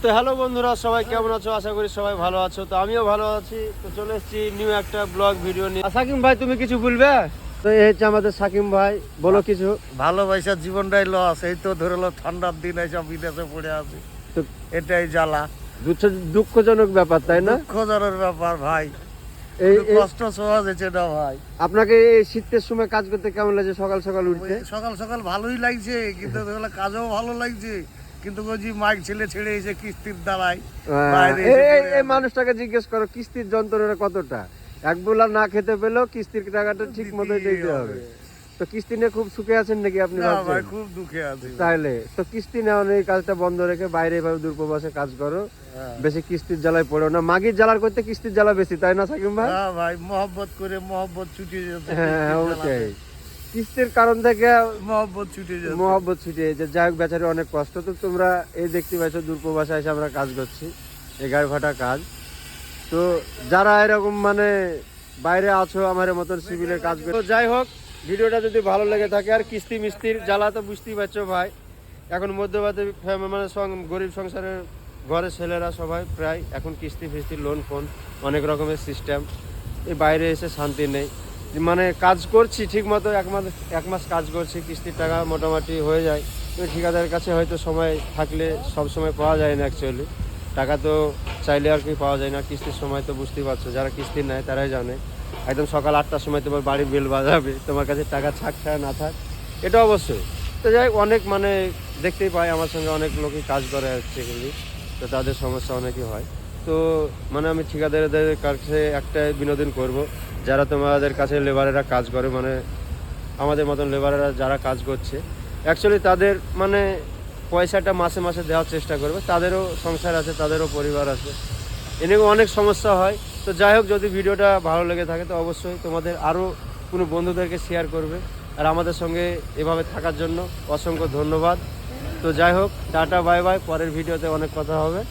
তো হ্যালো বন্ধুরা, সবাই কেমন আছো? আশা করি সবাই ভালো আছো। তো আমিও ভালো আছি। তো চলে এসেছি নিউ একটা ব্লগ ভিডিও নিয়ে। সাকিম ভাই, তুমি কিছু বলবে? তো এই হচ্ছে আমাদের সাকিম ভাই, বলো কিছু। ভালোবাসার জীবনটাই লস। এই তো ধরে লো ঠান্ডার দিন এইসব বিদেশে পড়ে আছি, তো এটাই জ্বালা। দুঃখজনক ব্যাপার, তাই না? দুঃখজনক ব্যাপার ভাই, এই কষ্ট সহজ হয়েছে না ভাই। আপনাকে এই শীতের সময় কাজ করতে কেমন লাগছে? সকাল সকাল উঠতে সকাল সকাল ভালোই লাগছে, কিন্তু ধরো কাজও ভালো লাগছে, কিন্তু ওই যে মাইক ছেলে ছেড়ে এসে কিস্তির দ্বারাই বাইরে এসে পড়ে এই আছি। মানুষটাকে জিজ্ঞেস করো কিস্তির যন্ত্রণা কতটা। এক বেলা না খেতে পেলেও কিস্তির টাকাটা ঠিক মতো দিতে হবে। তো কিস্তি নিয়ে খুব সুখে আছেন নাকি আপনি? না ভাবছেন? ভাই, খুব দুঃখে আছি ভাই। তাইলে তো কিস্তি নেওয়া এই কাজটা বন্ধ রেখে বাইরে এভাবে দূরপ্রবাসে কাজ করো, হ্যাঁ। বেশি কিস্তির জ্বালায় পড়ো না। মাগির জ্বালার করতে কিস্তির জ্বালা বেশি, তাই না সাকিম ভাই? হ্যাঁ ভাই, মহব্বত করে মহব্বত ছুটে যেতে, হ্যাঁ, ওটাই। কিস্তির কারণ থেকে মহব্বত ছুটে যেতে। মহব্বত ছুটে যে যাই হোক, বেচারি অনেক কষ্ট। তো তোমরা এই দেখতে পাচ্ছ দূরপ্রবাসে এসে আমরা কাজ করছি, 11 ঘন্টা কাজ। তো যারা এরকম মানে বাইরে আছো আমার মতন সিভিলের কাজ করে, তো যাই হোক, ভিডিওটা যদি ভালো লেগে থাকে, আর কিস্তি মিস্তির জ্বালা তো বুঝতেই পারছো ভাই। এখন মধ্যবিত্ত মানে গরিব সংসারের ঘরের ছেলেরা সবাই প্রায় এখন কিস্তি ফিস্তি লোন ফোন অনেক রকমের সিস্টেম। এই বাইরে এসে শান্তি নেই। মানে কাজ করছি ঠিক মতো, এক মাস কাজ করছি, কিস্তির টাকা মোটামুটি হয়ে যায়। কিন্তু ঠিকাদারের কাছে হয়তো সময় থাকলে সব সময় পাওয়া যায় না। অ্যাকচুয়ালি টাকা তো চাইলে আর কি পাওয়া যায় না। কিস্তির সময় তো বুঝতেই পারছো, যারা কিস্তি নেয় তারাই জানে। একদম সকাল 8টার সময় তোমার বাড়ির বেল বাজাবে, তোমার কাছে টাকা থাক ছাড়া না থাক, এটা অবশ্যই। তো যাই হোক, অনেক মানে দেখতেই পাই আমার সঙ্গে অনেক লোকই কাজ করে হচ্ছে এগুলি। তো তাদের সমস্যা অনেকই হয়। তো মানে আমি ঠিকাদারদের কাছে একটাই বিনোদন করব, যারা তোমাদের কাছে লেবারেরা কাজ করে, মানে আমাদের মতন লেবারেরা যারা কাজ করছে, অ্যাকচুয়ালি তাদের মানে পয়সাটা মাসে মাসে দেওয়ার চেষ্টা করবে। তাদেরও সংসার আছে, তাদেরও পরিবার আছে, এনে অনেক সমস্যা হয়। তো যাই হোক, যদি ভিডিওটা ভালো লেগে থাকে তো অবশ্যই তোমাদের আরও কোনো বন্ধুদেরকে শেয়ার করবে। আর আমাদের সঙ্গে এভাবে থাকার জন্য অসংখ্য ধন্যবাদ। তো যাই হোক, টাটা বাই বাই, পরের ভিডিওতে অনেক কথা হবে।